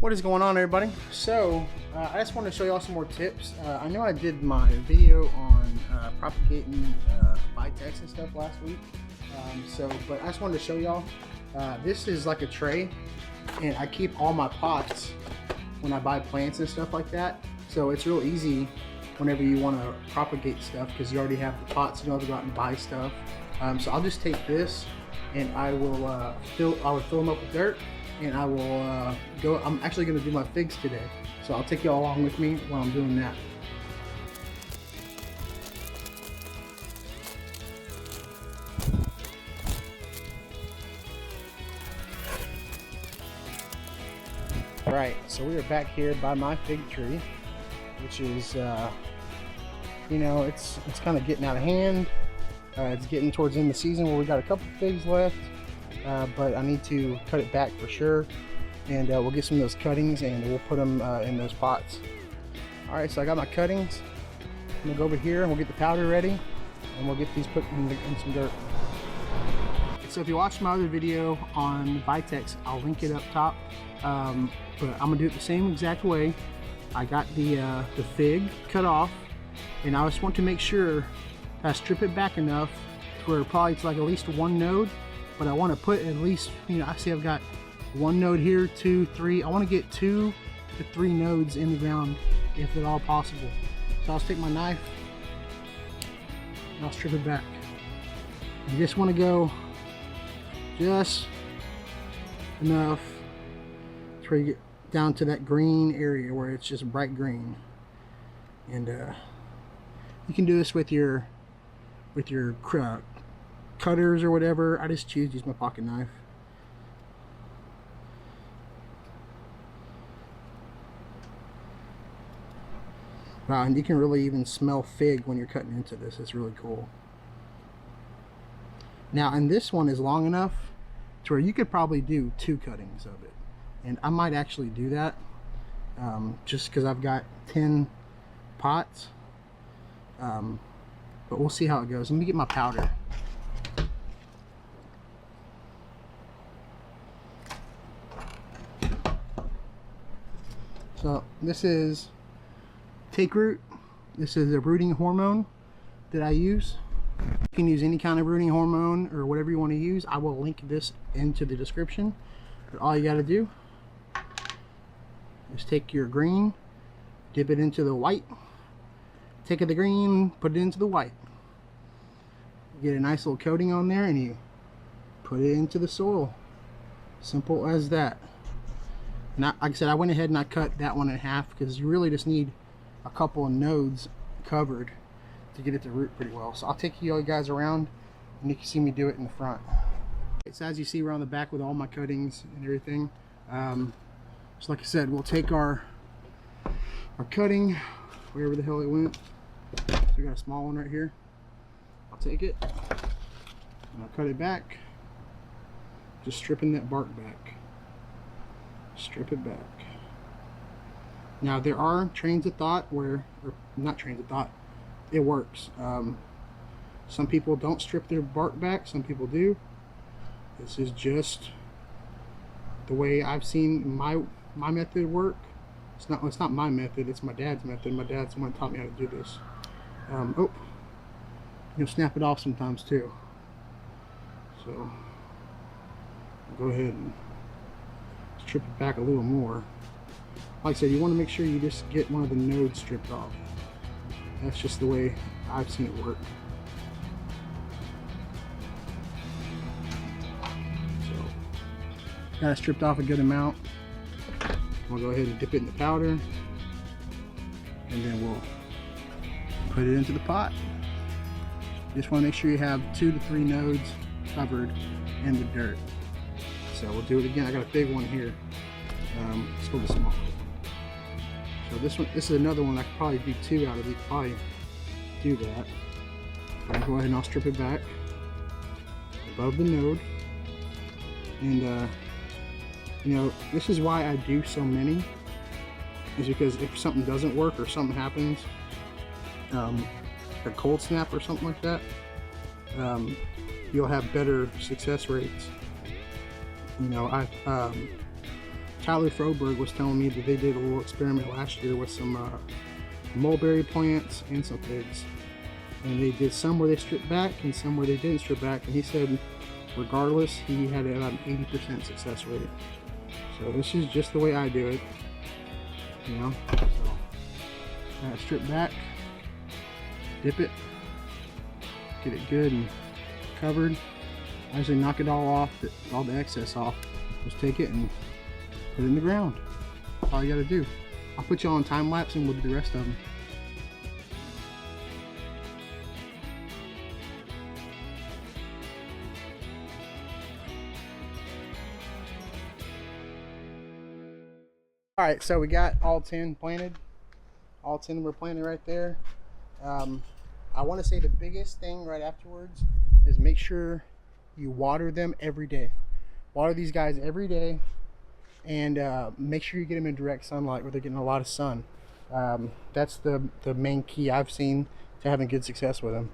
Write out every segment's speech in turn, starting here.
What is going on, everybody? So I just wanted to show y'all some more tips. I know I did my video on propagating vitex and stuff last week, but I just wanted to show y'all. This is like a tray, and I keep all my pots when I buy plants and stuff like that. So it's real easy whenever you want to propagate stuff because you already have the pots. You don't have to go out and buy stuff. So I'll just take this and I will fill them up with dirt. And I will go. I'm actually going to do my figs today, so I'll take you all along with me while I'm doing that. Right, so we are back here by my fig tree, which is, you know, it's kind of getting out of hand. It's getting towards the end of the season where we got a couple figs left. But I need to cut it back for sure, and we'll get some of those cuttings and we'll put them in those pots. Alright, so I got my cuttings. I'm gonna go over here and we'll get the powder ready and we'll get these put in some dirt. So if you watched my other video on vitex, I'll link it up top, but I'm gonna do it the same exact way. I got the fig cut off, and I just want to make sure I strip it back enough to where probably it's like at least one node. But I want to put at least, you know, I see I've got one node here, 2, 3. I want to get 2 to 3 nodes in the ground if at all possible. So I'll just take my knife and I'll strip it back. You just want to go just enough to where you get down to that green area where it's just bright green. And you can do this with your cutters or whatever. I just choose to use my pocket knife. Wow, and you can really even smell fig when you're cutting into this. It's really cool. Now, and this one is long enough to where you could probably do 2 cuttings of it, and I might actually do that just because I've got 10 pots, but we'll see how it goes. Let me get my powder. So this is take root. This is a rooting hormone that I use. You can use any kind of rooting hormone or whatever you want to use. I will link this into the description. But all you got to do is take your green, dip it into the white, take the green, put it into the white. You get a nice little coating on there and you put it into the soil. Simple as that. Like I said, I went ahead and I cut that one in half because you really just need a couple of nodes covered to get it to root pretty well. So I'll take you guys around and you can see me do it in the front. So as you see, we're on the back with all my cuttings and everything. So like I said, we'll take our cutting wherever the hell it went. So we got a small one right here. I'll take it and I'll cut it back, just stripping that bark back. Strip it back. Now there are trains of thought where, or not trains of thought, it works. Some people don't strip their bark back, some people do. This is just the way I've seen my method work. It's not my method, it's my dad's method. My dad's the one who taught me how to do this. Oh, you'll snap it off sometimes too. So I'll go ahead and strip it back a little more. Like I said, you want to make sure you just get one of the nodes stripped off. That's just the way I've seen it work. So, got it stripped off a good amount. We'll go ahead and dip it in the powder, and then we'll put it into the pot. You just want to make sure you have 2 to 3 nodes covered in the dirt. So we'll do it again. I got a big one here. Let's go with the small one. So this is another one I could probably do 2 out of it. Probably do that. I'll go ahead and I'll strip it back above the node. And you know, this is why I do so many. Is because if something doesn't work or something happens, a cold snap or something like that, you'll have better success rates. You know, Tyler Froberg was telling me that they did a little experiment last year with some mulberry plants and some figs. And they did some where they stripped back and some where they didn't strip back. And he said, regardless, he had about an 80% success rate. So this is just the way I do it. You know, so strip back, dip it, get it good and covered. I usually knock it all off, all the excess off. Just take it and put it in the ground. That's all you gotta do. I'll put you on time lapse and we'll do the rest of them. All right, so we got all 10 planted. All 10 were planted right there. I want to say the biggest thing right afterwards is make sure you water them every day. Water these guys every day, and make sure you get them in direct sunlight where they're getting a lot of sun. That's the main key I've seen to having good success with them.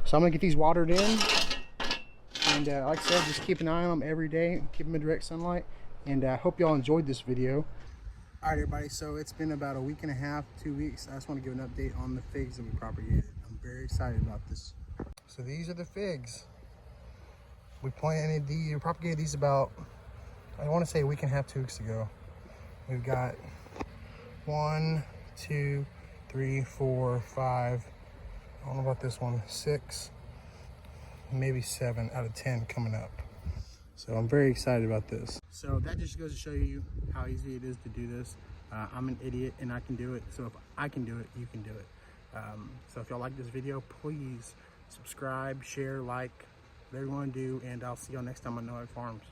So I'm gonna get these watered in, and like I said, just keep an eye on them every day, keep them in direct sunlight, and I hope y'all enjoyed this video. All right, everybody, so it's been about a week and a half, 2 weeks. I just want to give an update on the figs that we propagated. I'm very excited about this. So these are the figs. We propagated these about, I want to say a week and a half, 2 weeks ago. We've got 1, 2, 3, 4, 5, I don't know about this one, 6, maybe 7 out of 10 coming up. So I'm very excited about this. So that just goes to show you how easy it is to do this. I'm an idiot and I can do it. So if I can do it, you can do it. So if y'all like this video, please subscribe, share, like, whatever you want to do. And I'll see y'all next time on No Egg Farms.